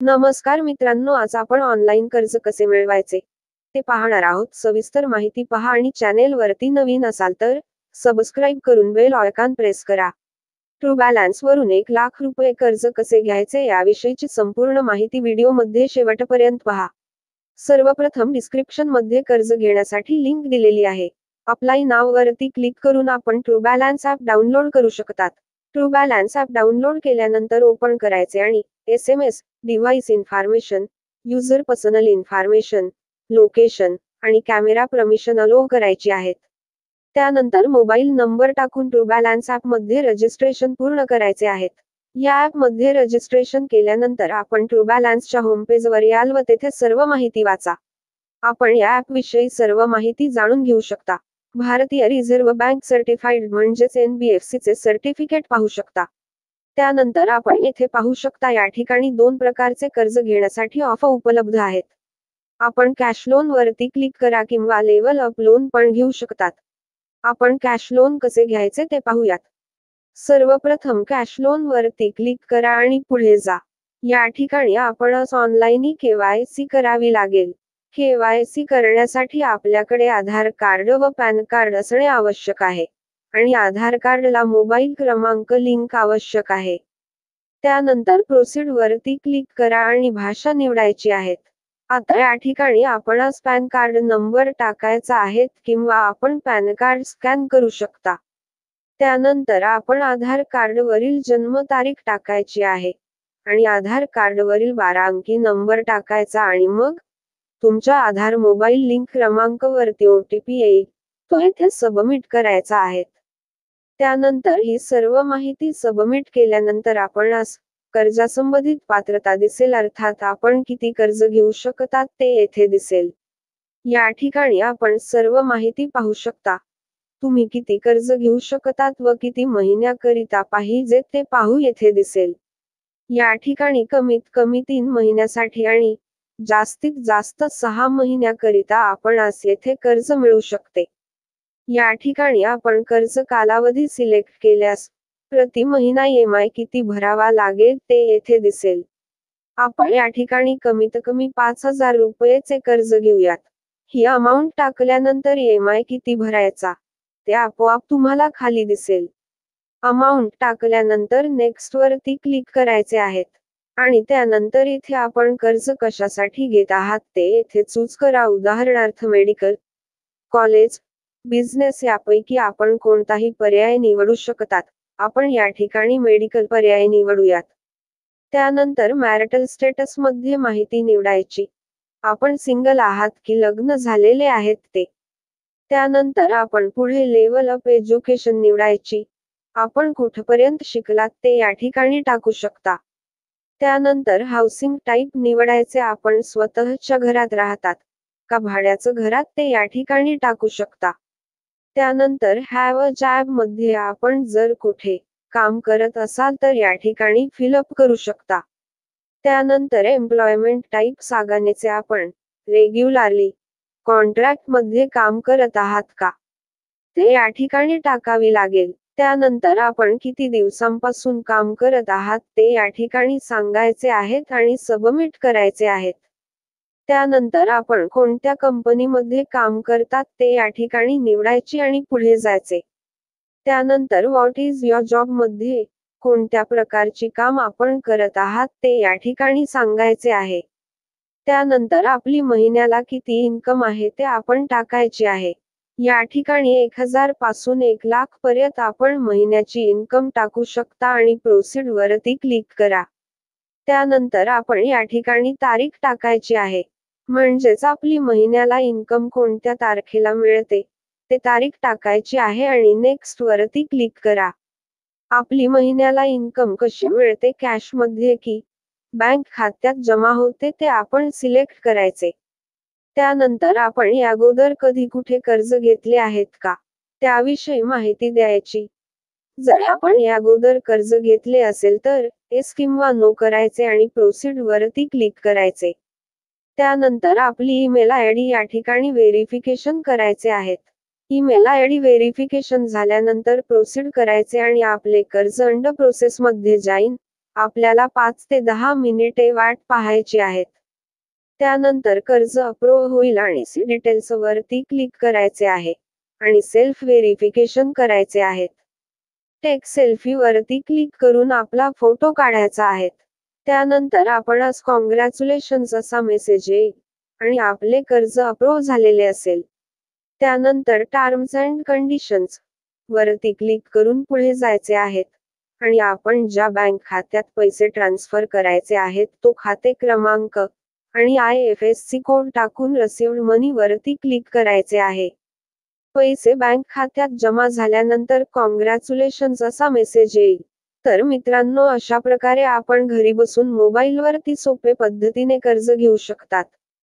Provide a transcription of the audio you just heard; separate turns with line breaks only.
नमस्कार मित्रांनो, आज आपण ऑनलाईन कर्ज कसे मिळवायचे ते पाहणार आहोत. सविस्तर माहिती पहा आणि चॅनेल वरती नवीन असाल तर सबस्क्राईब करून बेल आयकॉन प्रेस करा. ट्रू बॅलन्स वरून 1,00,000 रुपये कर्ज कसे घ्यायचे याविषयीची संपूर्ण माहिती व्हिडिओमध्ये शेवटपर्यंत पहा. सर्वप्रथम डिस्क्रिप्शन मध्ये कर्ज घेण्यासाठी लिंक दिलेली आहे. अप्लाय नाव वरती क्लिक करून आपण ट्रू बॅलन्स ॲप डाउनलोड करू शकतात. ट्रू बॅलन्स ॲप डाउनलोड केल्यानंतर ओपन करायचे आणि SMS, device information, user personal information, location आणि कॅमेरा परमिशन अलो करायची आहेत. त्यानंतर मोबाईल नंबर टाकून ट्रू बॅलन्स ॲपमध्ये रजिस्ट्रेशन पूर्ण करायचे आहेत. या ॲपमध्ये रजिस्ट्रेशन केल्यानंतर आपण ट्रू बॅलन्सच्या होमपेजवर याल व तेथे सर्व माहिती वाचा. आपण या ॲपविषयी सर्व माहिती जाणून घेऊ शकता. भारतीय रिझर्व्ह बँक सर्टिफाईड म्हणजेच NBFC चे सर्टिफिकेट पाहू शकता. त्यानंतर आपण येथे पाहू शकता या ठिकाणी 2 प्रकारचे कर्ज घेण्यासाठी ऑफर उपलब्ध आहेत. आपण कॅश लोन वरती क्लिक करा किंवा लेवल अप लोन पण घेऊ शकतात. आपण कॅश लोन कसे घ्यायचे ते पाहूयात. सर्वप्रथम कॅश लोन वरती क्लिक करा आणि पुढे जा. या ठिकाणी आपणच ऑनलाईन KYC करावी लागेल. KYC करण्यासाठी आपल्याकडे आधार कार्ड व पॅन कार्ड असणे आवश्यक आहे आणि आधार कार्डला मोबाईल क्रमांक लिंक आवश्यक आहे. त्यानंतर प्रोसीड वरती क्लिक करा आणि भाषा निवडायची आहेत. आता या ठिकाणी आपणास पॅन कार्ड नंबर टाकायचा आहे किंवा आपण पॅन कार्ड स्कॅन करू शकता. त्यानंतर आपण आधार कार्डवरील जन्मतारीख टाकायची आहे आणि आधार कार्डवरील 12 अंकी नंबर टाकायचा आणि मग तुमच्या आधार मोबाईल लिंक क्रमांकावरती OTP येईल, तो येथे सबमिट करायचा आहे. त्यानंतर ही सर्व माहिती सबमिट केल्यानंतर आपणास कर्जासंबंधित पात्रता दिसेल, अर्थात आपण किती कर्ज घेऊ शकतात ते येथे दिसेल. या ठिकाणी आपण सर्व माहिती पाहू शकता. तुम्ही किती कर्ज घेऊ शकतात व किती महिन्याकरिता पाहिजे ते पाहू येथे दिसेल. या ठिकाणी कमीत कमी 3 महिन्यासाठी आणि जास्तीत जास्त 6 महिन्याकरिता आपणास येथे कर्ज मिळू शकते. या ठिकाणी आपण कर्ज कालावधी सिलेक्ट केल्यास प्रति महिना EMI किती भरावा लागेल ते येथे दिसेल. आपण या ठिकाणी कमीत कमी 5,000 रुपयेचे कर्ज घेऊयात. ही अमाउंट टाकल्यानंतर EMI किती भरायचा ते आपोआप तुम्हाला खाली दिसेल. अमाउंट टाकल्यानंतर नेक्स्ट वरती क्लिक करायचे आहेत आणि त्यानंतर इथे आपण कर्ज कशासाठी घेत आहात ते येथे चूज करा. उदाहरणार्थ मेडिकल, कॉलेज, बिझनेस यापैकी आपण कोणताही पर्याय निवडू शकतात. आपण या ठिकाणी मेडिकल पर्याय निवडूयात. त्यानंतर मॅरिटल स्टेटस मध्ये माहिती निवडायची. आपण सिंगल आहात की लग्न झालेले आहेत ते. त्यानंतर आपण पुढे लेवल अप एज्युकेशन निवडायची. आपण कुठपर्यंत शिकलात ते या ठिकाणी टाकू शकता. त्यानंतर हाऊसिंग टाईप निवडायचे. आपण स्वतःच्या घरात राहतात का भाड्याचं घरात ते या ठिकाणी टाकू शकता. त्यानंतर हॅव अ जॉब मध्ये आपण जर कुठे काम करत असाल तर या ठिकाणी फिलअप करू शकता. त्यानंतर एम्प्लॉयमेंट टाईप सांगायचे. आपण रेग्युलरली कॉन्ट्रॅक्ट मध्ये काम करत आहात का ते या ठिकाणी टाकावी लागेल. त्यानंतर आपण किती दिवसांपासून काम करत आहात ते या ठिकाणी सांगायचे आहेत आणि सबमिट करायचे आहेत. त्यानंतर आपण कोणत्या कंपनीमध्ये काम करतात ते या ठिकाणी निवडायची आणि पुढे जायचे. त्यानंतर व्हॉट इज युअर जॉब मध्ये कोणत्या प्रकारची काम आपण करत आहात ते या ठिकाणी सांगायचे आहे. त्यानंतर आपली महिन्याला किती इन्कम आहे ते आपण टाकायचे आहे. या ठिकाणी 1,000 पासून 1,00,000 पर्यंत आपण महिन्याची इन्कम टाकू शकता आणि प्रोसीड वरती क्लिक करा. त्यानंतर आपण या ठिकाणी तारीख टाकायची आहे. म्हणजेच आपली महिन्याला इन्कम कोणत्या तारखेला मिळते ते तारीख टाकायची आहे आणि नेक्स्ट वरती क्लिक करा. आपली महिन्याला इन्कम कशी मिळते, कॅश मध्ये की बँक खात्यात जमा होते ते आपण सिलेक्ट करायचे. त्यानंतर आपण याअगोदर कधी कुठे कर्ज घेतले आहेत का त्याविषयी माहिती द्यायची. जर आपण याअगोदर कर्ज घेतले असेल तर येस किंवा नो करायचे आणि प्रोसीड वरती क्लिक करायचे. त्यानंतर आपली ईमेल ID या ठिकाणी व्हेरिफिकेशन करायचे आहेत. ईमेल ID व्हेरिफिकेशन झाल्यानंतर प्रोसीड करायचे आणि आपले कर्ज अंडर प्रोसेस मध्ये जाईल. आपल्याला 5 ते 10 मिनिटे वाट पाहायची आहेत. त्यानंतर कर्ज अप्रूव्ह होईल आणि सी डिटेल्स वरती क्लिक करायचे आहे. आणि सेल्फ व्हेरिफिकेशन करायचे आहेत. टेक सेल्फी वरती क्लिक करून आपला फोटो काढायचा आहे. त्यानंतर आपणास कॉंग्रॅच्युलेशन्स असा मेसेज येईल. आणि आपले कर्ज अप्रूव्ह झालेले असेल. त्यानंतर टर्म्स अँड कंडिशन्स वरती क्लिक करून पुढे जायचे आहेत. आणि आपण ज्या बँक खात्यात पैसे ट्रान्सफर करायचे आहेत तो खाते क्रमांक आणि IFSC कोड टाकून रिसीव्ड मनी वरती क्लिक करायचे आहे. पैसे बँक खात्यात जमा झाल्यानंतर कॉंग्रॅच्युलेशन्स असा मेसेज येईल. तर मित्रांनो, अशा प्रकारे आपण घरी बसून मोबाईलवरती सोपे पद्धतीने कर्ज घेऊ शकतात.